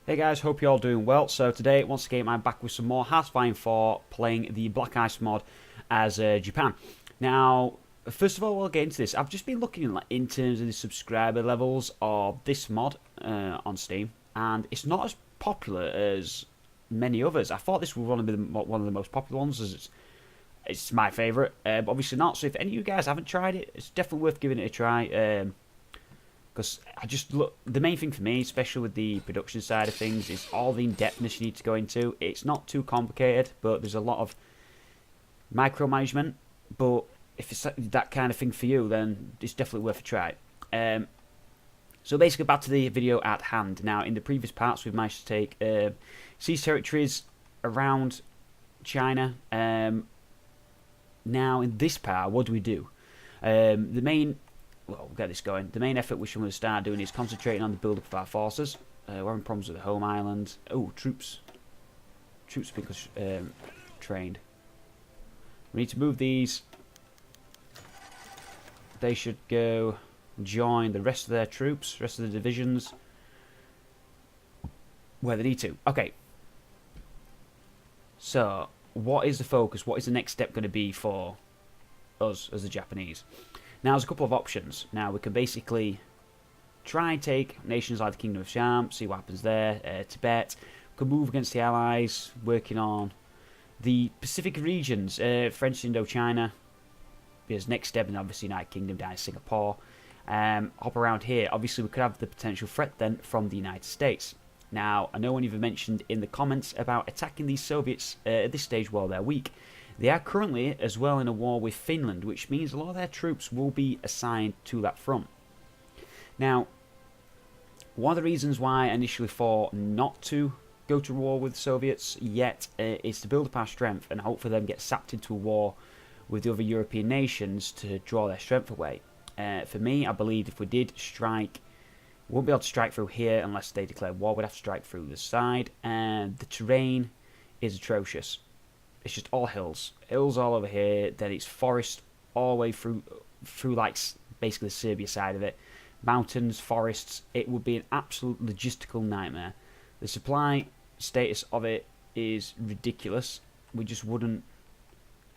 Hey guys, hope you're all doing well. So today, once again, I'm back with some more Hearthfire 4 playing the BlackICE mod as Japan. Now, first of all, we'll get into this. I've just been looking in terms of the subscriber levels of this mod on Steam, and it's not as popular as many others. I thought this was one of the most popular ones, as it's my favourite, but obviously not. So if any of you guys haven't tried it, it's definitely worth giving it a try. Because I just look, the main thing for me, especially with the production side of things, is all the in-depthness you need to go into. It's not too complicated, but there's a lot of micromanagement. But if it's that kind of thing for you, then it's definitely worth a try. So basically, back to the video at hand. Now, in the previous parts, we've managed to take siege territories around China. Now, in this part, what do we do? We'll get this going. The main effort which I'm going to start doing is concentrating on the build-up of our forces. We're having problems with the home island. Oh, troops. Troops because trained. We need to move these. They should go join the rest of their troops, rest of the divisions, where they need to. Okay. So, what is the focus? What is the next step going to be for us as the Japanese? Now, there's a couple of options. Now, we can basically try and take nations like the Kingdom of Sham, see what happens there, Tibet. We can move against the Allies, working on the Pacific regions, French Indochina, because next step is obviously United Kingdom down in Singapore. Hop around here. Obviously, we could have the potential threat then from the United States. Now, I know one of you mentioned in the comments about attacking these Soviets at this stage while they're weak. They are currently as well in a war with Finland, which means a lot of their troops will be assigned to that front. Now, one of the reasons why I initially thought not to go to war with the Soviets yet is to build up our strength and hope for them get sapped into a war with the other European nations to draw their strength away. For me, I believe if we did strike, we won't be able to strike through here unless they declare war. We'd have to strike through the side, and the terrain is atrocious. It's just all hills. Hills all over here. Then it's forest all the way through like basically the Serbia side of it. Mountains, forests. It would be an absolute logistical nightmare. The supply status of it is ridiculous. We just wouldn't.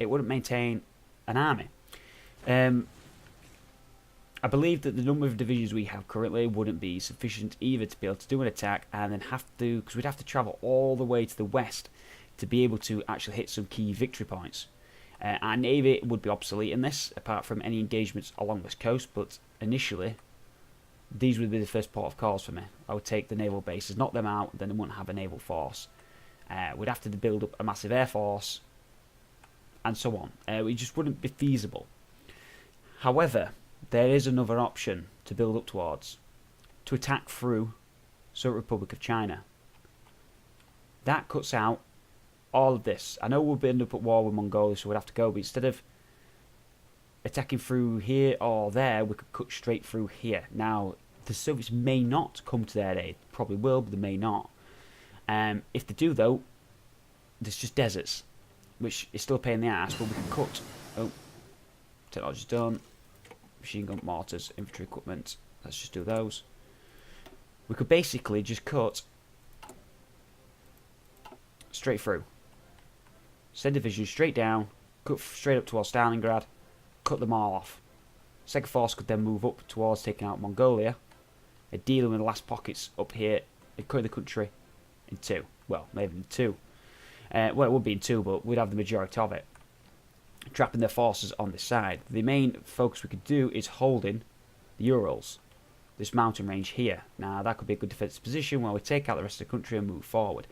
It wouldn't maintain an army. I believe that the number of divisions we have currently wouldn't be sufficient either to be able to do an attack, and then because we'd have to travel all the way to the west to be able to actually hit some key victory points. Our navy would be obsolete in this, apart from any engagements along this coast, but initially, these would be the first port of calls for me. I would take the naval bases, knock them out, then they wouldn't have a naval force. We'd have to build up a massive air force, and so on. It just wouldn't be feasible. However, there is another option to build up towards, to attack through Soviet Republic of China. That cuts out all of this. I know we'll end up at war with Mongolia, so we'd have to go, but instead of attacking through here or there, we could cut straight through here. Now, the Soviets may not come to their aid. Probably will, but they may not. If they do, though, there's just deserts, which is still a pain in the ass, but we can cut. Oh, technology's done. Machine gun mortars, infantry equipment. Let's just do those. We could basically just cut straight through. Send division straight down, cut straight up towards Stalingrad, cut them all off. Second force could then move up towards taking out Mongolia, dealing with the last pockets up here, and cutting the country in two. Well, maybe in two. Well, it would be in two, but we'd have the majority of it. Trapping their forces on this side. The main focus we could do is holding the Urals, this mountain range here. Now, that could be a good defensive position while we take out the rest of the country and move forward.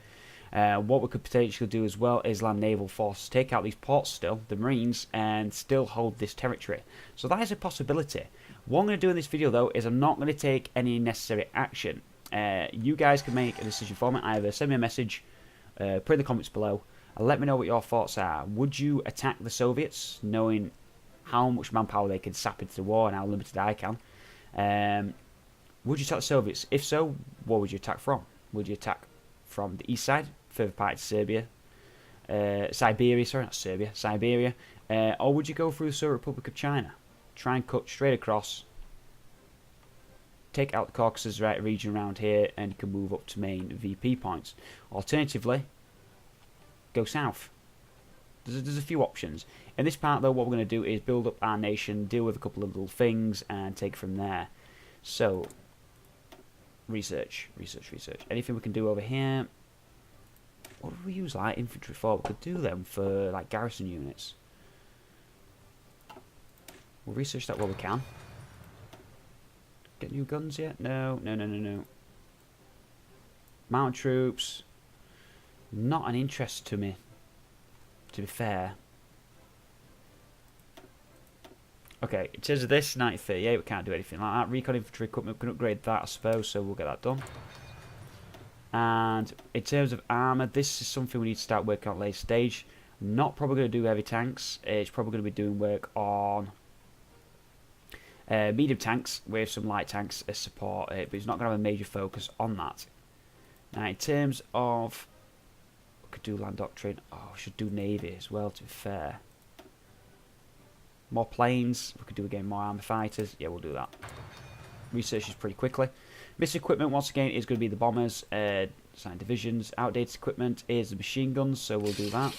What we could potentially do as well is land naval forces, take out these ports still, the marines, and still hold this territory. So that is a possibility. What I'm going to do in this video, though, is I'm not going to take any necessary action. You guys can make a decision for me. Either send me a message, put in the comments below, and let me know what your thoughts are. Would you attack the Soviets, knowing how much manpower they can sap into the war and how limited I can? Would you attack the Soviets? If so, what would you attack from? Would you attack from the east side, further part of Siberia, sorry, not Serbia, Siberia, or would you go through the Soviet Republic of China, try and cut straight across, take out the Caucasus region around here, and you can move up to main VP points. Alternatively, go south. There's a few options. In this part, though, what we're going to do is build up our nation, deal with a couple of little things, and take from there. So, research. Anything we can do over here? What do we use light infantry for? We could do them for like garrison units. We'll research that while we can. Get new guns yet? No. Mounted troops. Not an interest to me, to be fair. Okay, in terms of this, 1938, we can't do anything like that. Recon infantry equipment, we can upgrade that, I suppose, so we'll get that done. And in terms of armour, this is something we need to start working on later stage. Not probably going to do heavy tanks. It's probably going to be doing work on medium tanks with some light tanks as support, but it's not going to have a major focus on that. Now, in terms of, we could do land doctrine. Oh, we should do navy as well, to be fair. More planes. We could do again more armor fighters. Yeah, we'll do that. Research is pretty quickly. Missile equipment, once again, is going to be the bombers, assigned divisions. Outdated equipment is the machine guns, so we'll do that.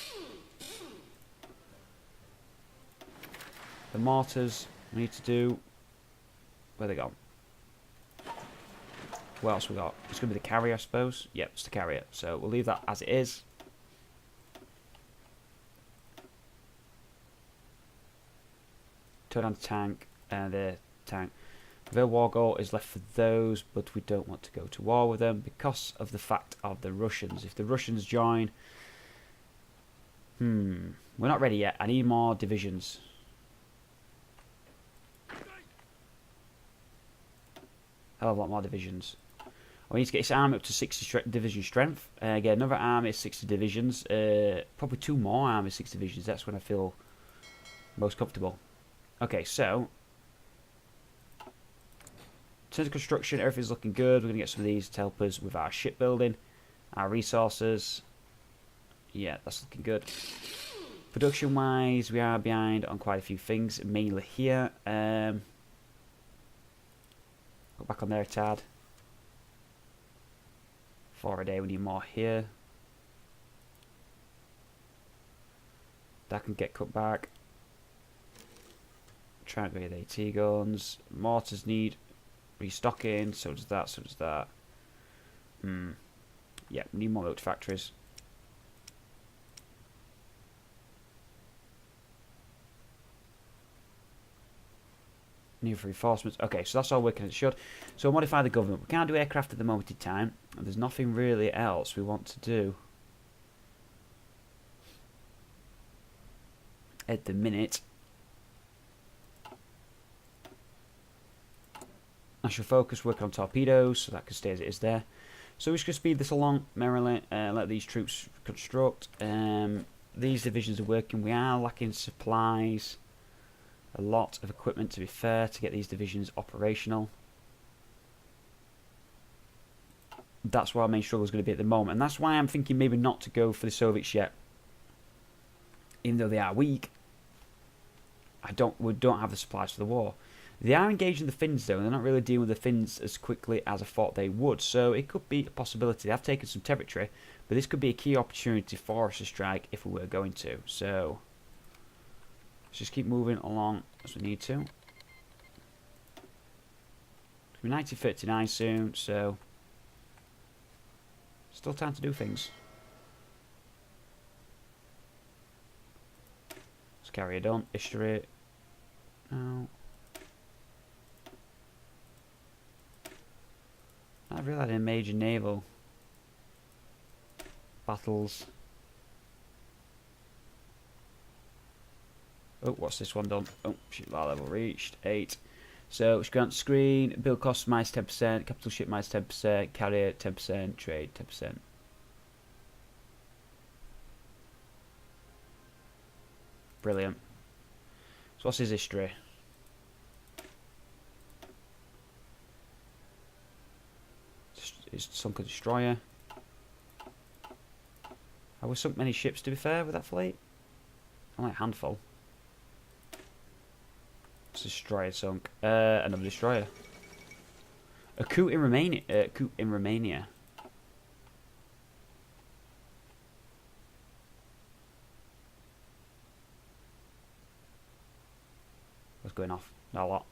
The mortars we need to do. Where they gone? What else we got? It's going to be the carrier, I suppose. Yep, it's the carrier. So we'll leave that as it is. Turn on the tank and the tank. The war goal is left for those, but we don't want to go to war with them because of the fact of the Russians. If the Russians join, we're not ready yet. I need more divisions. Hell of a lot more divisions. We need to get this army up to 60 division strength. Get another army 60 divisions. Probably 2 more army 60 divisions. That's when I feel most comfortable. Okay, so in terms of construction, everything's looking good. We're going to get some of these to help us with our shipbuilding, our resources. Yeah, that's looking good. Production-wise, we are behind on quite a few things, mainly here. Go back on there a tad. 4 a day, we need more here. That can get cut back. Try and get AT guns. Mortars need restocking, so does that, so does that. Yeah, we need more military factories. New reinforcements. Okay, so that's all working as it should. So modify the government. We can't do aircraft at the moment in time, and there's nothing really else we want to do at the minute. National focus, work on torpedoes, so that can stay as it is there. So we're just going to speed this along merrily, let these troops construct. These divisions are working. We are lacking supplies. A lot of equipment, to be fair, to get these divisions operational. That's where our main struggle is going to be at the moment. And that's why I'm thinking maybe not to go for the Soviets yet. Even though they are weak, we don't have the supplies for the war. They are engaging the Finns, though, and they're not really dealing with the Finns as quickly as I thought they would. So it could be a possibility. They have taken some territory, but this could be a key opportunity for us to strike if we were going to. So let's just keep moving along as we need to. It'll be 1939 soon, so still time to do things. Let's carry it on. History. No. I've really had a major naval battles. Oh, what's this one done? Oh, ship level reached 8. So, grant screen, build cost minus 10%, capital ship minus 10%, carrier 10%, trade 10%. Brilliant. So, what's his history? It's sunk a destroyer. Have we sunk many ships, to be fair, with that fleet? Only a handful. It's a destroyer sunk. Another destroyer. A coup in Romania. Coup in Romania. What's going off? Not a lot.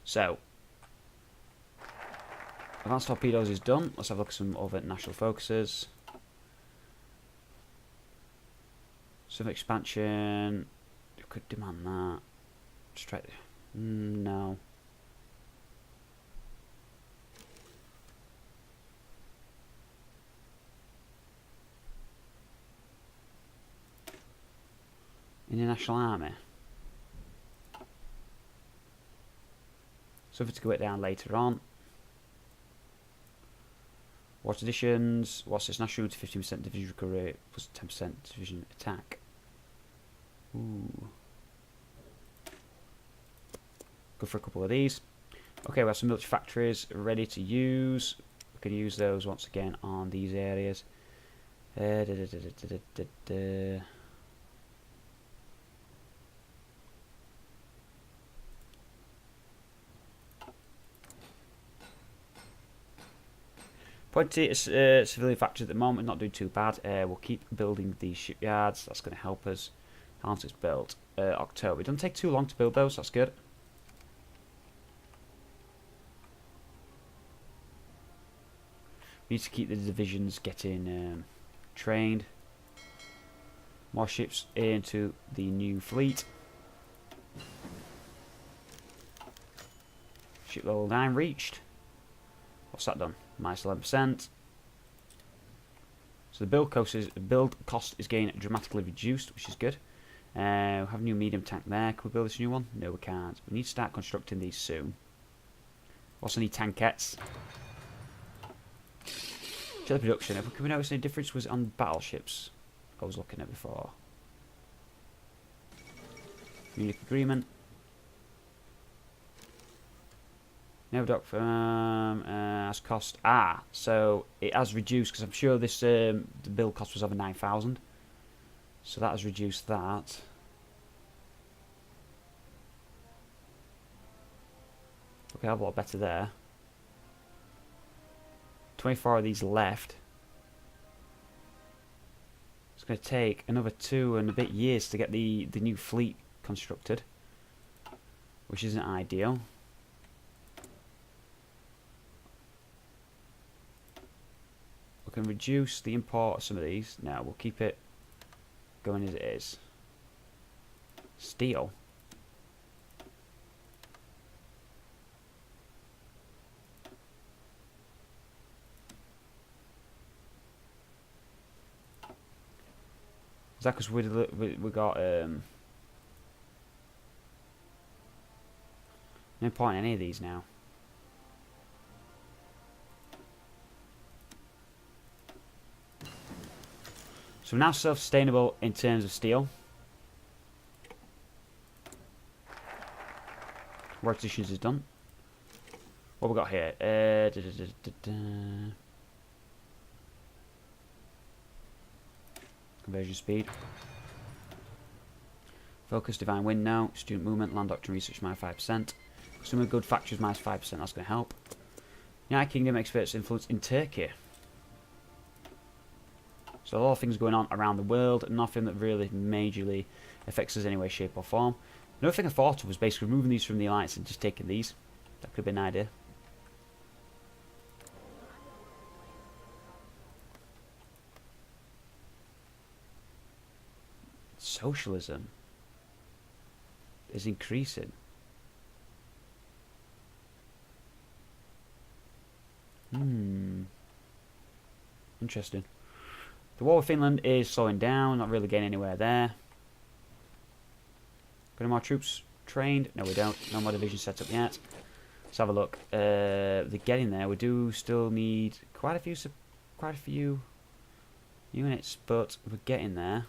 So, advanced torpedoes is done. Let's have a look at some other national focuses. Some expansion. You could demand that. Straight. No. In the National Army. Something to go it down later on. What additions? What's this? National to 15% division recovery rate plus 10% division attack. Ooh. Go for a couple of these. Okay, we have some military factories ready to use. We can use those once again on these areas. Pointy civilian factories at the moment, not doing too bad. We'll keep building these shipyards. That's going to help us. How long it's built? October. It doesn't take too long to build those. That's good. We need to keep the divisions getting trained. More ships into the new fleet. Ship level 9 reached. What's that done? Minus 11%. So the build cost is getting dramatically reduced, which is good. We have a new medium tank there. Can we build this new one? No, we can't. We need to start constructing these soon. Also need tankettes. Check the production. Can we notice any difference was on battleships I was looking at before? Munich Agreement. No dock firm has cost. So it has reduced because I'm sure this the build cost was over 9,000. So that has reduced that. Okay, I have a lot better there. 24 of these left. It's going to take another 2 and a bit years to get the new fleet constructed, which isn't ideal. We can reduce the import of some of these. No, we'll keep it going as it is. Steel. Is that because we got no point in any of these now? So we're now self-sustainable in terms of steel. Work additions is done. What we got here? Conversion speed. Focus, divine wind now. Student movement, land doctrine research minus 5%. Consumer good factories minus 5%. That's going to help. United Kingdom experts influence in Turkey. So a lot of things going on around the world. Nothing that really majorly affects us in any way, shape or form. Another thing I thought of was basically removing these from the alliance and just taking these. That could have been an idea. Socialism is increasing. Interesting. The war with Finland is slowing down, not really getting anywhere there. Got any more troops trained? No, we don't. No more divisions set up yet. Let's have a look. They're getting there. We do still need quite a few units, but we're getting there.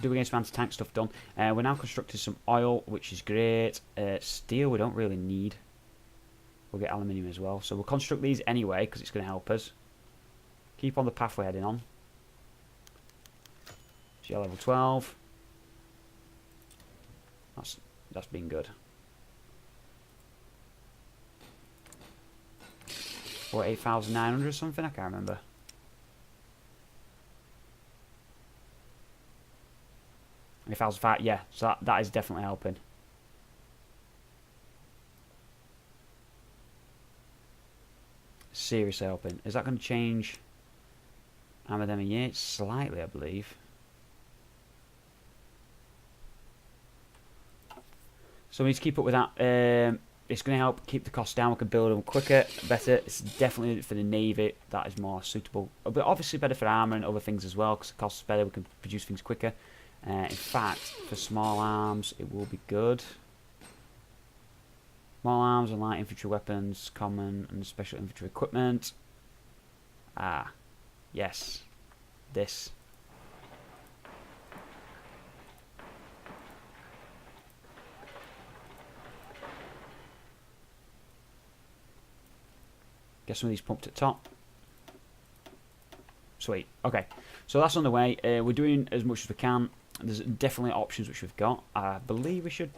Do against anti-tank stuff done. We're now constructing some oil, which is great. Steel we don't really need. We'll get aluminium as well. So we'll construct these anyway because it's going to help us. Keep on the path we're heading on. GL level 12. That's been good. Or 8,900 or something, I can't remember. If I was fat, yeah, so that is definitely helping. Seriously helping. Is that going to change Armour them a year? Slightly, I believe. So we need to keep up with that. It's going to help keep the costs down. We can build them quicker, better. It's definitely for the Navy that is more suitable. But obviously better for armour and other things as well, because the cost is better. We can produce things quicker. In fact, for small arms, it will be good. Small arms and light infantry weapons, common and special infantry equipment. Ah, yes. This. Get some of these pumped at top. Sweet. Okay. So that's on the way. We're doing as much as we can. There's definitely options which we've got. I believe we should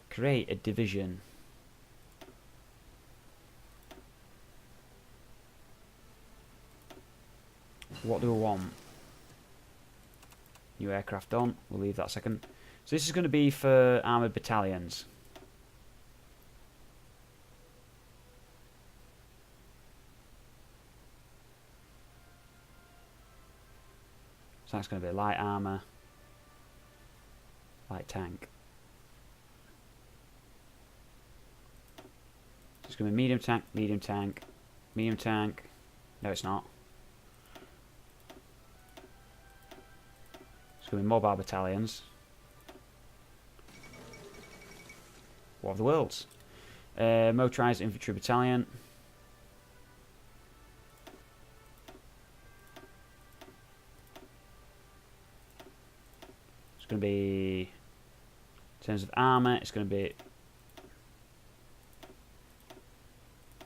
create a division. What do we want? New aircraft done. We'll leave that a second. So this is going to be for armoured battalions. So that's going to be light armour, light tank. So it's going to be medium tank, medium tank, medium tank. No, it's not. It's going to be mobile battalions. What of the worlds? Motorised infantry battalion. Going to be, in terms of armour, it's going to be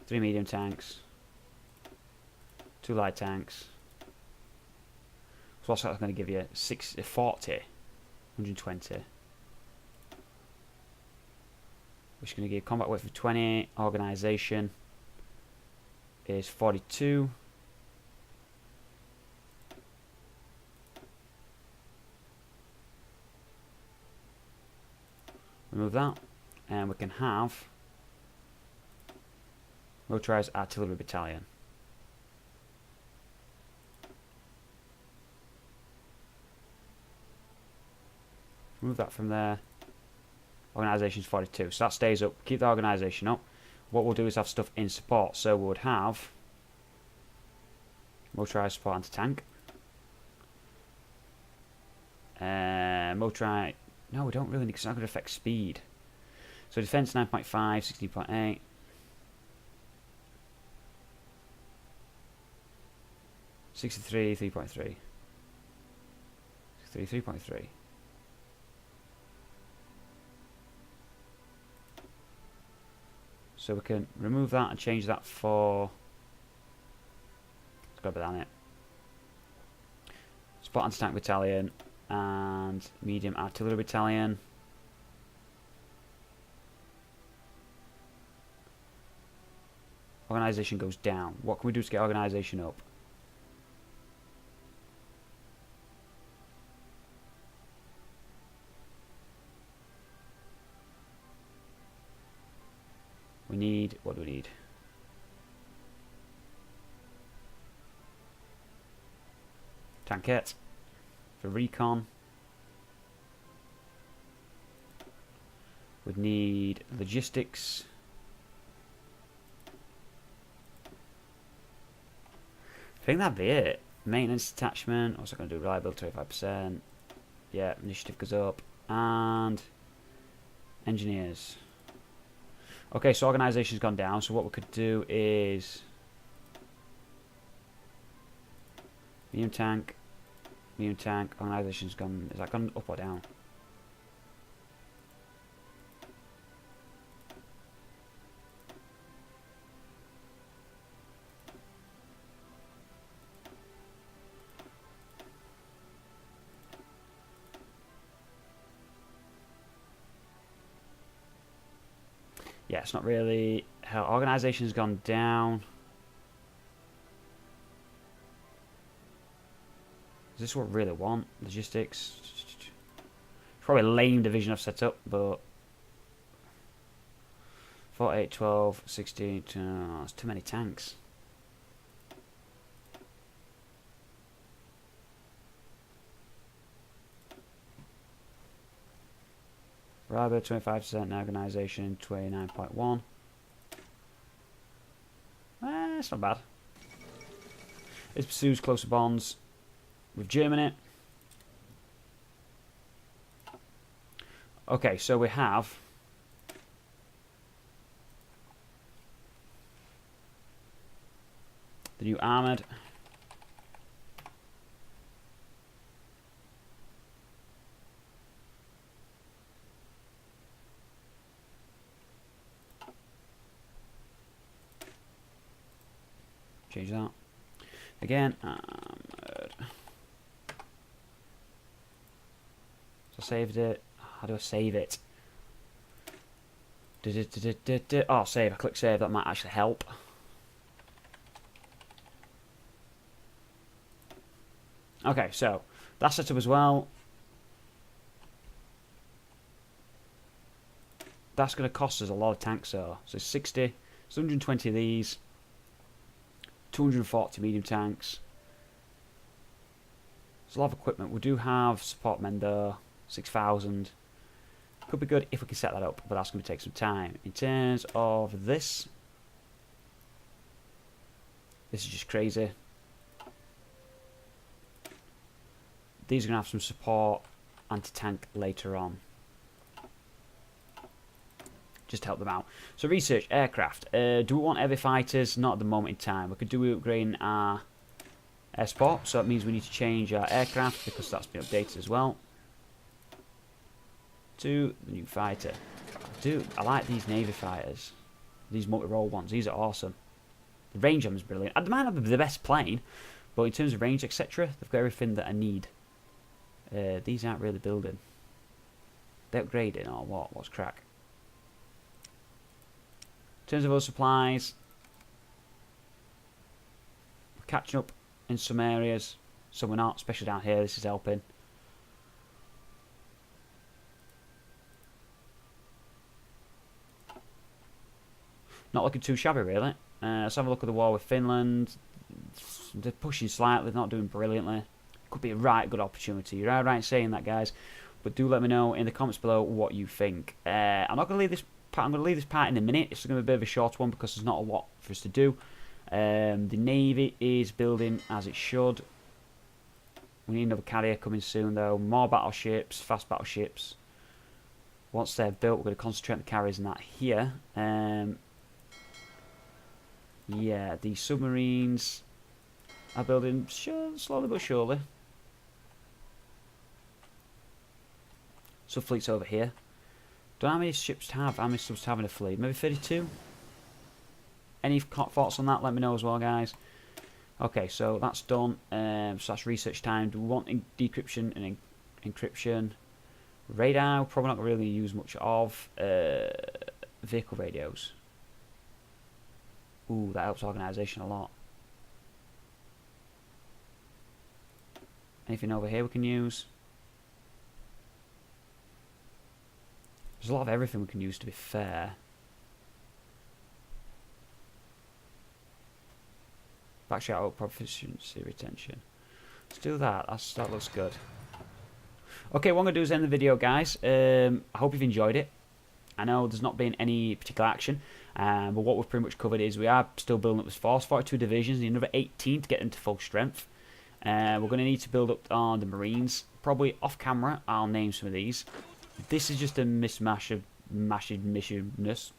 3 medium tanks, 2 light tanks. So what's that going to give you? 40, 120. Which is going to give combat weight for 20. Organisation is 42. Remove that, and we can have motorised artillery battalion. Remove that from there. Organisation is 42, so that stays up. Keep the organisation up. What we'll do is have stuff in support. So we would have motorised support anti-tank. Motorised. No, we don't really, because it's not going to affect speed. So defense 9.5, 16.8. '63, 3.3. 63, 3.3. So we can remove that and change that for. Let's go with that on it. Support anti-tank battalion. And medium artillery battalion. Organisation goes down. What can we do to get organisation up? We need, what do we need? Tankette. For recon, we'd need logistics. I think that'd be it. Maintenance detachment. What's that going to do? Reliability 25%. Yeah, initiative goes up. And engineers. Okay, so organisation's gone down. So what we could do is medium tank. Medium tank, organisation's gone. Is that gone up or down? it's not really... Hell, organisation's gone down. Is this what I really want? Logistics. Probably a lame division I've set up, but 4, 8, 12, 16. Oh, that's too many tanks. Rather 25% organisation, 29.1. It's not bad. It pursues closer bonds with Germany. Okay, so we have the new armoured. Change that. Again, armoured. So I saved it. How do I save it? Oh, save. I click save. That might actually help. Okay, so that's set up as well. That's going to cost us a lot of tanks, though. So 60, it's 120 of these, 240 medium tanks. There's a lot of equipment. We do have support men, though, 6,000. Could be good if we can set that up, but that's going to take some time. In terms of this is just crazy. These are going to have some support anti-tank later on. Just to help them out. So research, aircraft. Do we want heavy fighters? Not at the moment in time. We could do upgrading our air support, so that means we need to change our aircraft because that's been updated as well. To the new fighter. Dude, I like these Navy fighters. These multi-role ones. These are awesome. The range of them is brilliant. They might not be the best plane, but in terms of range, etc., they've got everything that I need. These aren't really building. They're upgrading or what? What's crack? In terms of other supplies, we're catching up in some areas, some we're not, especially down here. This is helping. Not looking too shabby, really. Let's have a look at the war with Finland. They're pushing slightly, they're not doing brilliantly. Could be a right good opportunity. You're right in saying that, guys. But do let me know in the comments below what you think. I'm not going to leave this part. I'm going to leave this part in a minute. It's going to be a bit of a short one because there's not a lot for us to do. The Navy is building as it should. We need another carrier coming soon, though. More battleships, fast battleships. Once they're built, we're going to concentrate on the carriers and that here. Yeah, the submarines are building slowly but surely. Subfleet's over here. Don't know how many ships to have, how many subs to have in a fleet. Maybe 32? Any thoughts on that? Let me know as well, guys. Okay, so that's done. So that's research time. Do we want decryption and encryption? Radar, probably not really use much of. Vehicle radios. Ooh, that helps organisation a lot. Anything over here we can use? There's a lot of everything we can use, to be fair. Backshot out proficiency retention. Let's do that. That looks good. Okay, what I'm going to do is end the video, guys. I hope you've enjoyed it. I know there's not been any particular action, but what we've pretty much covered is we are still building up this force, 42 divisions, need another 18 to get them to full strength. We're going to need to build up on the Marines. Probably off camera, I'll name some of these. This is just a mismatch of mishedness.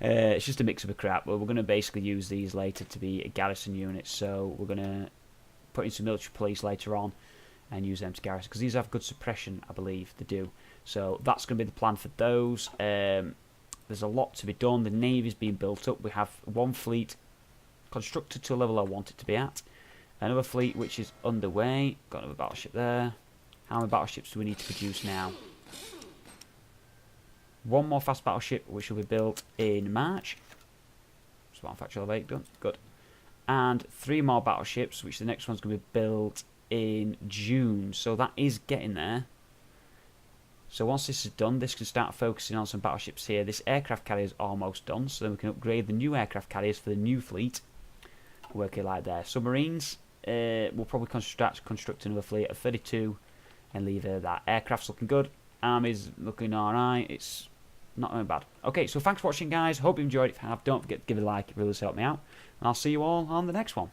It's just a mix of a crap, but we're going to basically use these later to be garrison units. So we're going to put in some military police later on and use them to garrison, because these have good suppression, I believe they do. So that's going to be the plan for those. There's a lot to be done. The Navy's being built up. We have one fleet constructed to a level I want it to be at. Another fleet which is underway. Got another battleship there. How many battleships do we need to produce now? one more fast battleship, which will be built in March. Smart factory elevate, done. Good. And 3 more battleships, which the next one's going to be built in June. So that is getting there. So once this is done, this can start focusing on some battleships here. This aircraft carrier is almost done, so then we can upgrade the new aircraft carriers for the new fleet. Work it like there. Submarines, we'll probably start constructing another fleet of 32 and leave it at that. Aircraft's looking good. Army's looking alright. It's not going bad. Okay, so thanks for watching, guys. Hope you enjoyed. If you have, don't forget to give it a like. It really does help me out. And I'll see you all on the next one.